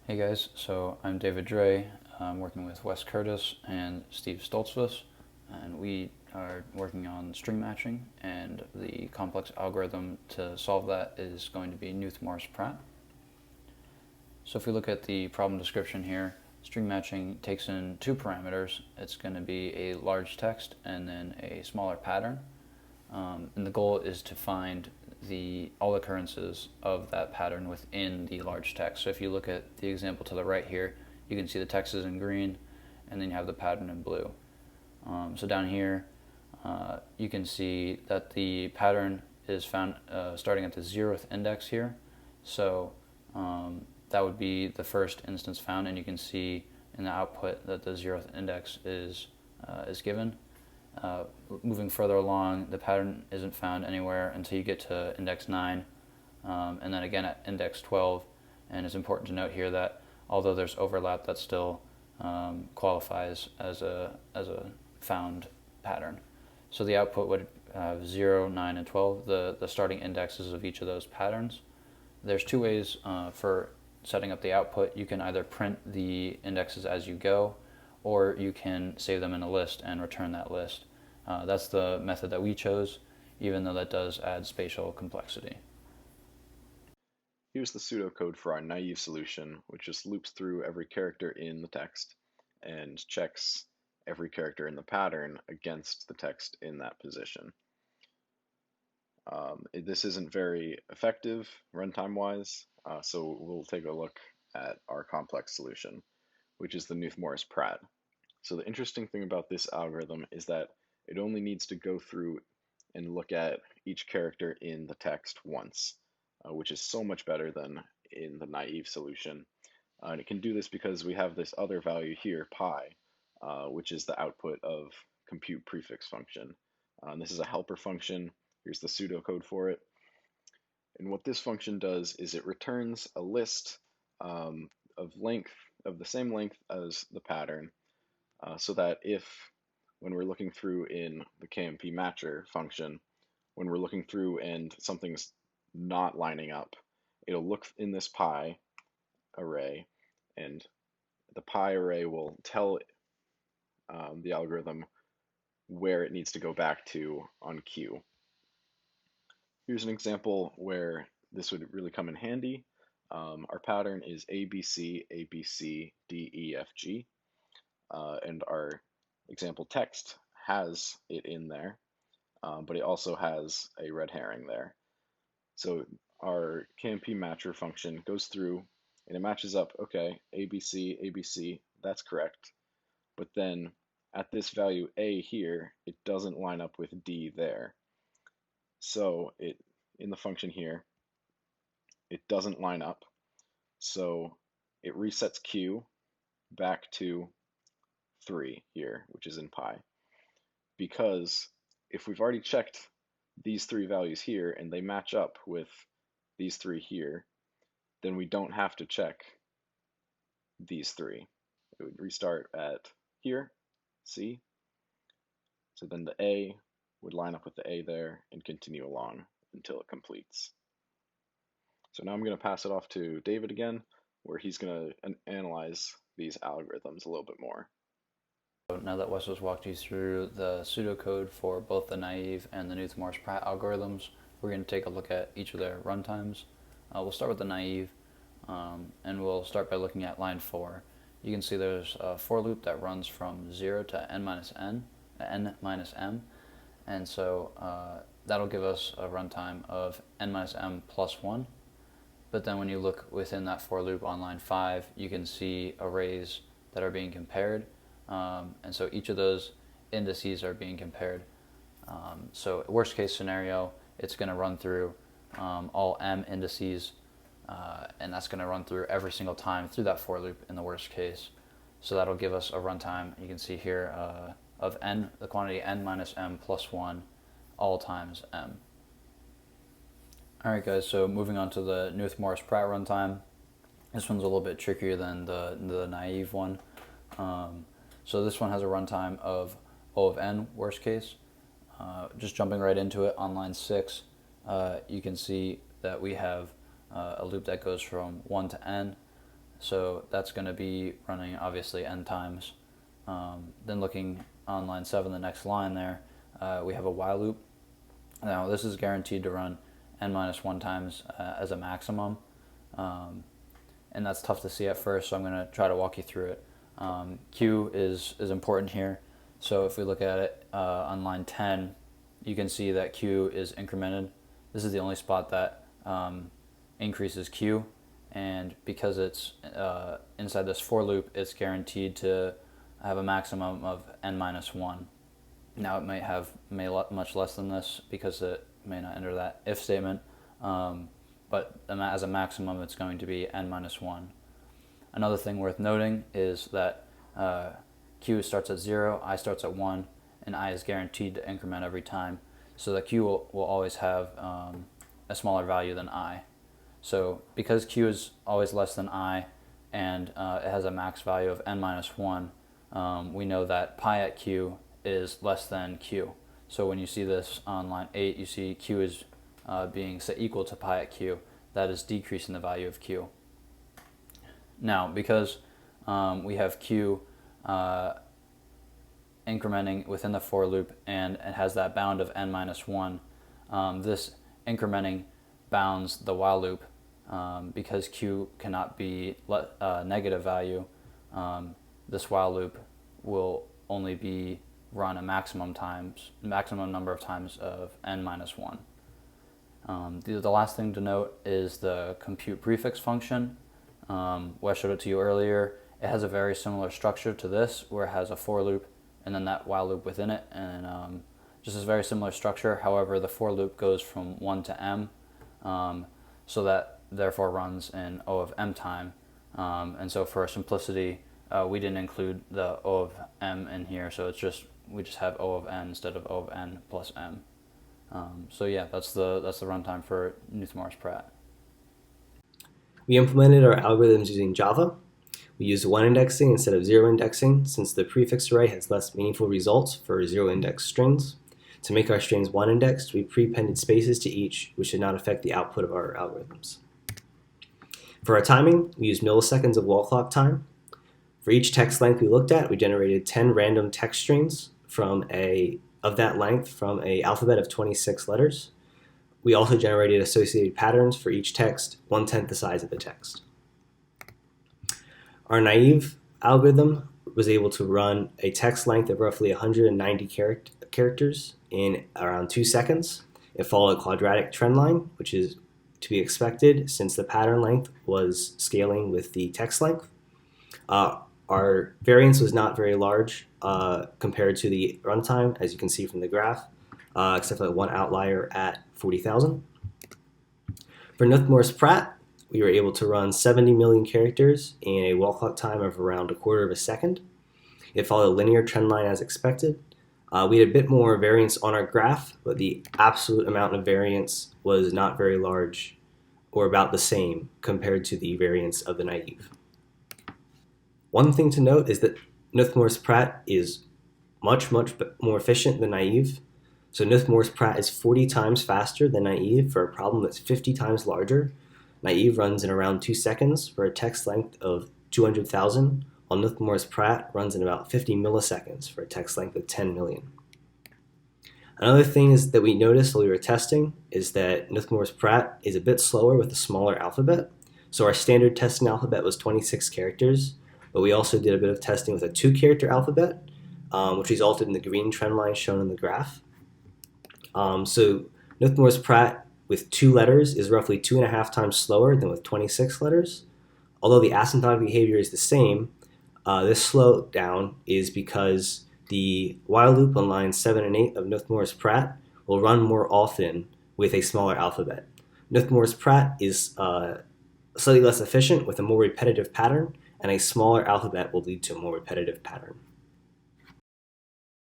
Hey guys, so I'm David Dre. I'm working with Wes Curtis and Steve Stoltzfus, and we are working on string matching, and the complex algorithm to solve that is going to be Knuth-Morris-Pratt. So if we look at the problem description here, string matching takes in two parameters. It's going to be a large text and then a smaller pattern. And the goal is to find all occurrences of that pattern within the large text. So if you look at the example to the right here, you can see the text is in green, and then you have the pattern in blue. So down here, you can see that the pattern is found starting at the 0th index here. So that would be the first instance found, and you can see in the output that the 0th index is given. Moving further along, the pattern isn't found anywhere until you get to index 9, and then again at index 12. And it's important to note here that although there's overlap, that still qualifies as a found pattern. So the output would have 0, 9, and 12, the starting indexes of each of those patterns. There's two ways for setting up the output. You can either print the indexes as you go, or you can save them in a list and return that list. That's the method that we chose, even though that does add spatial complexity. Here's the pseudocode for our naive solution, which just loops through every character in the text and checks every character in the pattern against the text in that position. This isn't very effective runtime-wise, so we'll take a look at our complex solution, which is the Knuth-Morris-Pratt. So the interesting thing about this algorithm is that it only needs to go through and look at each character in the text once, which is so much better than in the naive solution. And it can do this because we have this other value here, pi, which is the output of compute prefix function. This is a helper function. Here's the pseudocode for it. And what this function does is it returns a list of the same length as the pattern, so that when we're looking through in the KMP matcher function, when we're looking through and something's not lining up, it'll look in this pi array, and the pi array will tell the algorithm where it needs to go back to on Q. Here's an example where this would really come in handy. Our pattern is ABC, ABC, D, E, F, G, and our example text has it in there, but it also has a red herring there. So our KMP matcher function goes through and it matches up, okay, ABC, ABC, that's correct. But then at this value A here, it doesn't line up with D there. So in the function here, it doesn't line up. So it resets Q back to 3 here, which is in pi. Because if we've already checked these three values here and they match up with these three here, then we don't have to check these three. It would restart at here, C. So then the A would line up with the A there and continue along until it completes. So now I'm going to pass it off to David again, where he's going to analyze these algorithms a little bit more. So now that Wes has walked you through the pseudocode for both the naive and the Knuth-Morris-Pratt algorithms, we're going to take a look at each of their runtimes. We'll start with the naive, and we'll start by looking at line 4. You can see there's a for loop that runs from 0 to n minus m, and so that'll give us a runtime of n minus m plus 1. But then when you look within that for loop on line 5, you can see arrays that are being compared, and so each of those indices are being compared. So worst case scenario, it's going to run through all m indices, and that's going to run through every single time through that for loop in the worst case. So that'll give us a runtime, you can see here, of n, the quantity n minus m plus 1, all times m. Alright guys, so moving on to the Knuth-Morris-Pratt runtime. This one's a little bit trickier than the naive one. So this one has a runtime of O of n, worst case. Just jumping right into it, on line 6, you can see that we have a loop that goes from 1 to n, So that's going to be running obviously n times. Then looking on line 7, the next line there, we have a while loop. Now this is guaranteed to run n minus 1 times as a maximum. And that's tough to see at first, so I'm going to try to walk you through it. Q is important here. So if we look at it on line 10, you can see that Q is incremented. This is the only spot that increases Q, and because it's inside this for loop, it's guaranteed to have a maximum of n minus 1. Now it might have much less than this because it may not enter that if statement, but as a maximum it's going to be n minus 1. Another thing worth noting is that Q starts at 0, I starts at 1, and I is guaranteed to increment every time. So that Q will always have a smaller value than I. So because Q is always less than I, and it has a max value of n minus 1, we know that pi at Q is less than Q. So when you see this on line 8, you see Q is being set equal to pi at Q. That is decreasing the value of Q. Now, because we have Q incrementing within the for loop and it has that bound of n minus 1, this incrementing bounds the while loop because Q cannot be negative value. This while loop will only be run a maximum number of times of n minus 1. The last thing to note is the compute prefix function. Wes showed it to you earlier. It has a very similar structure to this, where it has a for loop and then that while loop within it, and just a very similar structure. However, the for loop goes from 1 to m, so that therefore runs in O of m time. And so for simplicity, we didn't include the O of m in here, so we just have O of n instead of O of n plus m. So yeah, that's the runtime for Knuth-Morris-Pratt. We implemented our algorithms using Java. We used 1 indexing instead of 0 indexing, since the prefix array has less meaningful results for 0 index strings. To make our strings 1 indexed, we pre-appended spaces to each, which did not affect the output of our algorithms. For our timing, we used milliseconds of wall clock time. For each text length we looked at, we generated 10 random text strings of that length from an alphabet of 26 letters. We also generated associated patterns for each text, 1/10 the size of the text. Our naive algorithm was able to run a text length of roughly 190 characters in around 2 seconds. It followed a quadratic trend line, which is to be expected since the pattern length was scaling with the text length. Our variance was not very large compared to the runtime, as you can see from the graph, except for one outlier at 40,000. For Knuth-Morris-Pratt, we were able to run 70 million characters in a wall clock time of around 1/4 of a second. It followed a linear trend line as expected. We had a bit more variance on our graph, but the absolute amount of variance was not very large, or about the same compared to the variance of the naive. One thing to note is that Knuth-Morris-Pratt is much more efficient than naive. So Knuth-Morris-Pratt is 40 times faster than naive for a problem that's 50 times larger. Naive runs in around 2 seconds for a text length of 200,000, while Knuth-Morris-Pratt runs in about 50 milliseconds for a text length of 10 million. Another thing is that we noticed while we were testing is that Knuth-Morris-Pratt is a bit slower with a smaller alphabet. So our standard testing alphabet was 26 characters, but we also did a bit of testing with a 2-character alphabet, which resulted in the green trend line shown in the graph. So Knuth-Morris-Pratt with 2 letters is roughly 2.5 times slower than with 26 letters. Although the asymptotic behavior is the same, this slowdown is because the while loop on lines 7 and 8 of Knuth-Morris-Pratt will run more often with a smaller alphabet. Knuth-Morris-Pratt is slightly less efficient with a more repetitive pattern, and a smaller alphabet will lead to a more repetitive pattern.